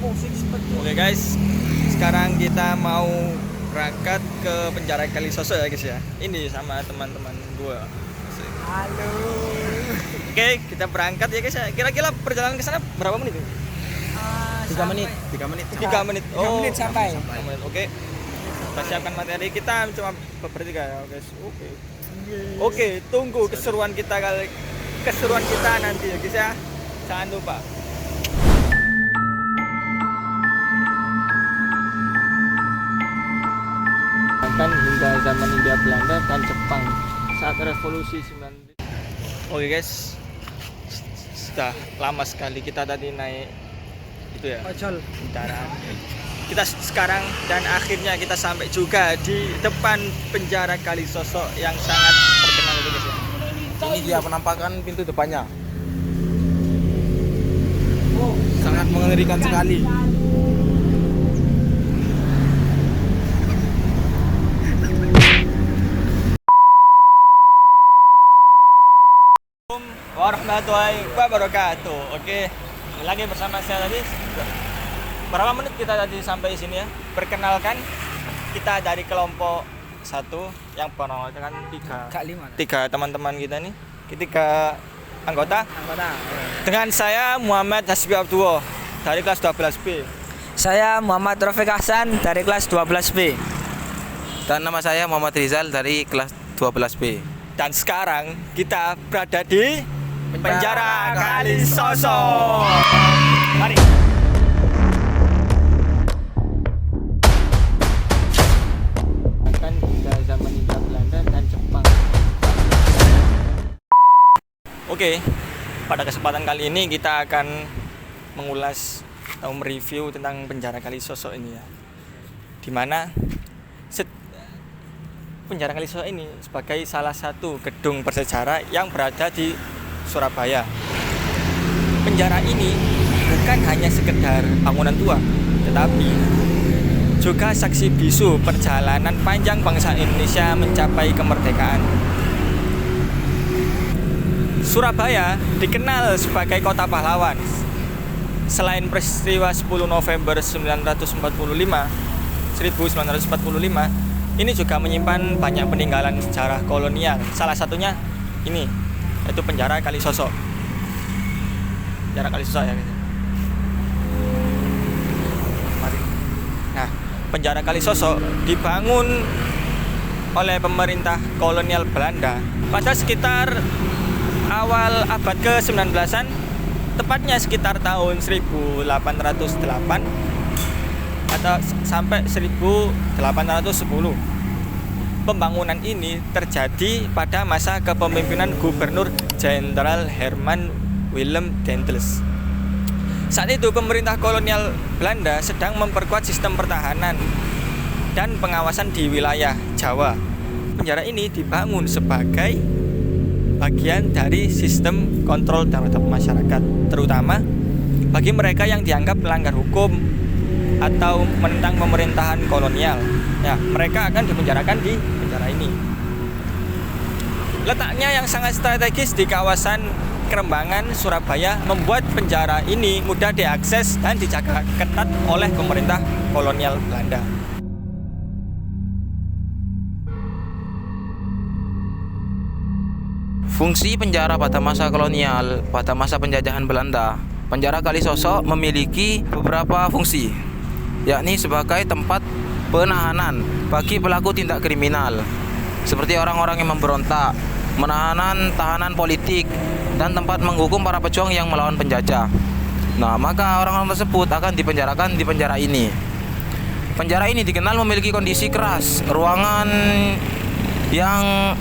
Oke guys, sekarang kita mau berangkat ke penjara Kalisoso ya guys ya. Ini sama teman-teman gue. Halo. Oke, kita berangkat ya guys ya. Kira-kira perjalanan ke sana berapa menit? 3 menit. 3 menit. 3 menit. 3 menit sampai. 3 menit. Oke. Kita siapkan materi kita cuma bertiga ya guys. Oke. Oke, tunggu keseruan kita nanti ya guys ya. Jangan lupa. Bahkan hingga zaman Hindia Belanda dan Jepang saat revolusi 19. Oke guys, sudah lama sekali kita tadi naik itu ya Ojol. kendaraan. Kita sekarang dan akhirnya kita sampai juga di depan penjara Kalisoso yang sangat terkenal itu guys ya. Ini dia penampakan pintu depannya. Sangat mengerikan sekali. Warahmatullahi wabarakatuh. Oke, lagi bersama saya tadi. Berapa menit kita tadi sampai sini ya? Perkenalkan, kita dari kelompok 1 yang penolakan 3 teman-teman kita nih, ketiga anggota. Dengan saya Muhammad Hasbi Abdullah dari kelas 12B. Saya Muhammad Rafiq Hasan dari kelas 12B. Dan nama saya Muhammad Rizal dari kelas 12B. Dan sekarang kita berada di penjara Kalisoso. Mari. Akan hingga zaman Hindia Belanda dan Jepang. Oke, pada kesempatan kali ini kita akan mengulas atau mereview tentang penjara Kalisoso ini ya. Dimana penjara Kalisoso ini sebagai salah satu gedung bersejarah yang berada di Surabaya. Penjara ini bukan hanya sekedar bangunan tua, tetapi juga saksi bisu perjalanan panjang bangsa Indonesia mencapai kemerdekaan. Surabaya dikenal sebagai kota pahlawan. Selain peristiwa 10 November 1945, ini juga menyimpan banyak peninggalan sejarah kolonial. Salah satunya ini, yaitu penjara Kalisoso. Penjara Kalisoso ya. Mari. Nah, penjara Kalisoso dibangun oleh pemerintah kolonial Belanda pada sekitar awal abad ke-19-an, tepatnya sekitar tahun 1808 atau sampai 1810. Pembangunan ini terjadi pada masa kepemimpinan Gubernur Jenderal Herman Willem Daendels. Saat itu pemerintah kolonial Belanda sedang memperkuat sistem pertahanan dan pengawasan di wilayah Jawa. Penjara ini dibangun sebagai bagian dari sistem kontrol terhadap masyarakat, terutama bagi mereka yang dianggap melanggar hukum atau menentang pemerintahan kolonial. Ya, mereka akan dipenjarakan di penjara ini. Letaknya yang sangat strategis di kawasan Kerembangan, Surabaya, membuat penjara ini mudah diakses dan dijaga ketat oleh pemerintah kolonial Belanda. Fungsi penjara pada masa kolonial, pada masa penjajahan Belanda, penjara Kalisoso memiliki beberapa fungsi, yakni sebagai tempat penahanan bagi pelaku tindak kriminal seperti orang-orang yang memberontak, menahanan tahanan politik, dan tempat menghukum para pejuang yang melawan penjajah. Nah, maka orang-orang tersebut akan dipenjarakan di penjara ini. Penjara ini dikenal memiliki kondisi keras, ruangan yang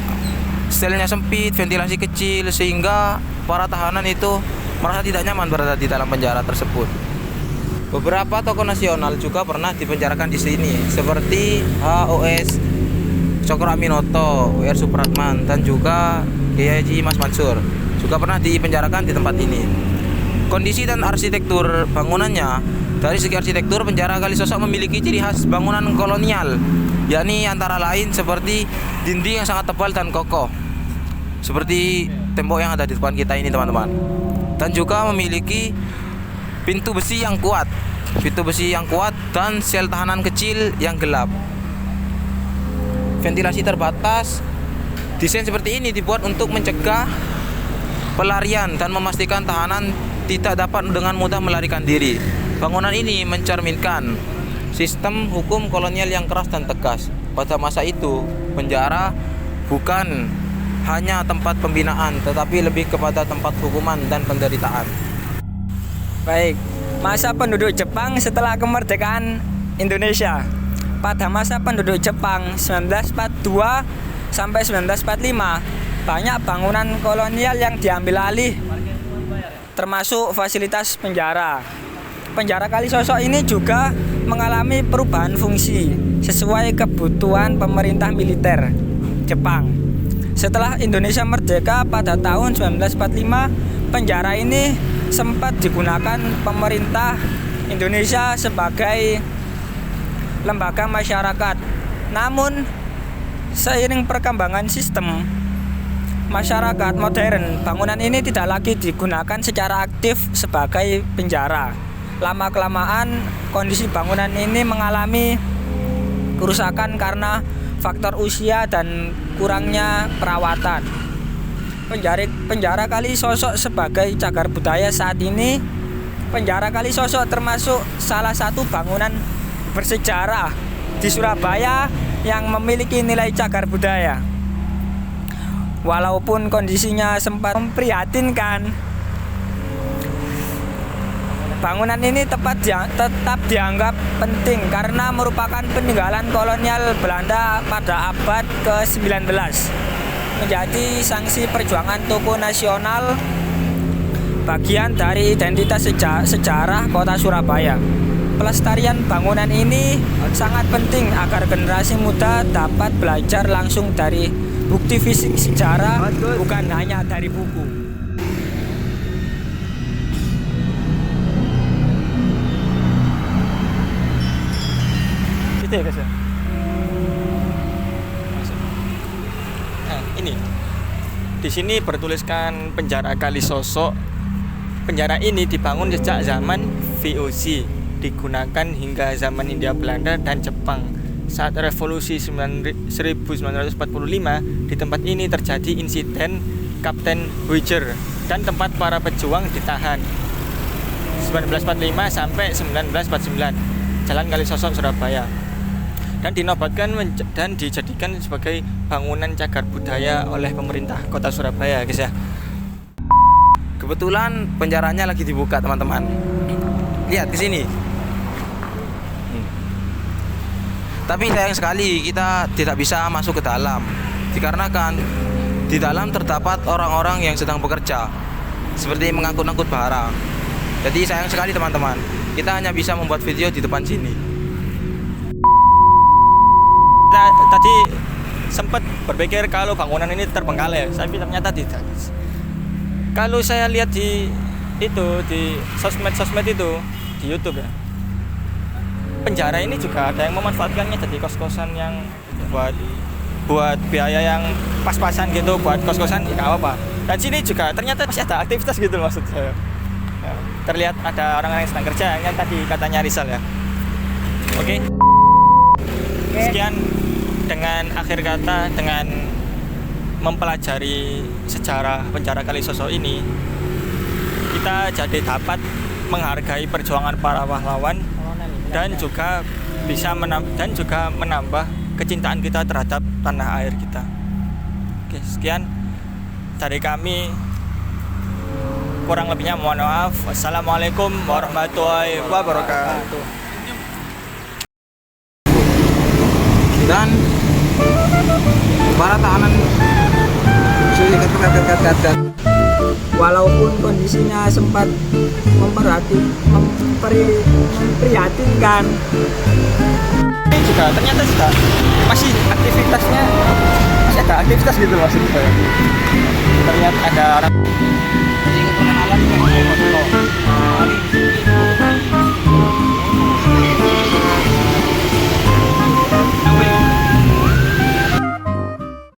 selnya sempit, ventilasi kecil, sehingga para tahanan itu merasa tidak nyaman berada di dalam penjara tersebut. Beberapa tokoh nasional juga pernah dipenjarakan di sini, seperti HOS Cokro Aminoto, W.R. Supratman, dan juga Kiai Haji Mas Mansur juga pernah dipenjarakan di tempat ini. Kondisi dan arsitektur bangunannya, dari segi arsitektur penjara Kalisoso memiliki ciri khas bangunan kolonial, yakni antara lain seperti dinding yang sangat tebal dan kokoh, seperti tembok yang ada di depan kita ini teman-teman, dan juga memiliki pintu besi yang kuat. pintu besi yang kuat, dan sel tahanan kecil yang gelap. Ventilasi terbatas. Desain seperti ini dibuat untuk mencegah pelarian dan memastikan tahanan tidak dapat dengan mudah melarikan diri. Bangunan ini mencerminkan sistem hukum kolonial yang keras dan tegas. Pada masa itu, penjara bukan hanya tempat pembinaan, tetapi lebih kepada tempat hukuman dan penderitaan. Baik, masa penduduk Jepang setelah kemerdekaan Indonesia. Pada masa penduduk Jepang 1942 sampai 1945, banyak bangunan kolonial yang diambil alih, termasuk fasilitas penjara. Penjara Kalisosok ini juga mengalami perubahan fungsi sesuai kebutuhan pemerintah militer Jepang. Setelah Indonesia merdeka pada tahun 1945, penjara ini sempat digunakan pemerintah Indonesia sebagai lembaga masyarakat. Namun, seiring perkembangan sistem masyarakat modern, bangunan ini tidak lagi digunakan secara aktif sebagai penjara. Lama-kelamaan, kondisi bangunan ini mengalami kerusakan karena faktor usia dan kurangnya perawatan. Penjara Kalisosok sebagai cagar budaya saat ini, Penjara Kalisosok termasuk salah satu bangunan bersejarah di Surabaya yang memiliki nilai cagar budaya. Walaupun kondisinya sempat memprihatinkan, bangunan ini tetap dianggap penting karena merupakan peninggalan kolonial Belanda pada abad ke-19. Menjadi sanksi perjuangan tokoh nasional, bagian dari identitas sejarah kota Surabaya. Pelestarian bangunan ini sangat penting agar generasi muda dapat belajar langsung dari bukti fisik sejarah, bukan hanya dari buku. Gitu ya guys ya. Nah, ini di sini bertuliskan penjara Kalisosok. Penjara ini dibangun sejak zaman VOC, digunakan hingga zaman Hindia Belanda dan Jepang. Saat revolusi 1945, di tempat ini terjadi insiden Kapten Huijer dan tempat para pejuang ditahan. 1945 sampai 1949, Jalan Kalisosok, Surabaya. Dan dinobatkan dan dijadikan sebagai bangunan cagar budaya oleh pemerintah kota Surabaya, guys ya. Kebetulan penjaranya lagi dibuka, teman-teman. Lihat di sini. Tapi sayang sekali kita tidak bisa masuk ke dalam, dikarenakan di dalam terdapat orang-orang yang sedang bekerja, seperti mengangkut-angkut barang. Jadi sayang sekali teman-teman, kita hanya bisa membuat video di depan sini. Kita tadi sempat berpikir kalau bangunan ini terbengkalai, tapi ternyata tidak. Kalau saya lihat di sosmed itu, di YouTube ya, penjara ini juga ada yang memanfaatkannya jadi kos-kosan yang buat biaya yang pas-pasan gitu, buat kos-kosan ya nggak apa-apa. Dan sini juga ternyata masih ada aktivitas gitu maksud saya. Ya, terlihat ada orang yang sedang kerja, yang tadi katanya Rizal ya. Oke. Sekian dengan akhir kata, dengan mempelajari sejarah penjara Kalisosok ini, kita jadi dapat menghargai perjuangan para pahlawan dan juga bisa menambah kecintaan kita terhadap tanah air kita. Oke, sekian dari kami. Kurang lebihnya mohon maaf. Wassalamualaikum warahmatullahi wabarakatuh. Dan para tahanan Walaupun kondisinya sempat memprihatinkan, Ini juga ternyata juga masih aktivitasnya, masih ada aktivitas gitu maksud saya. Terlihat ada orang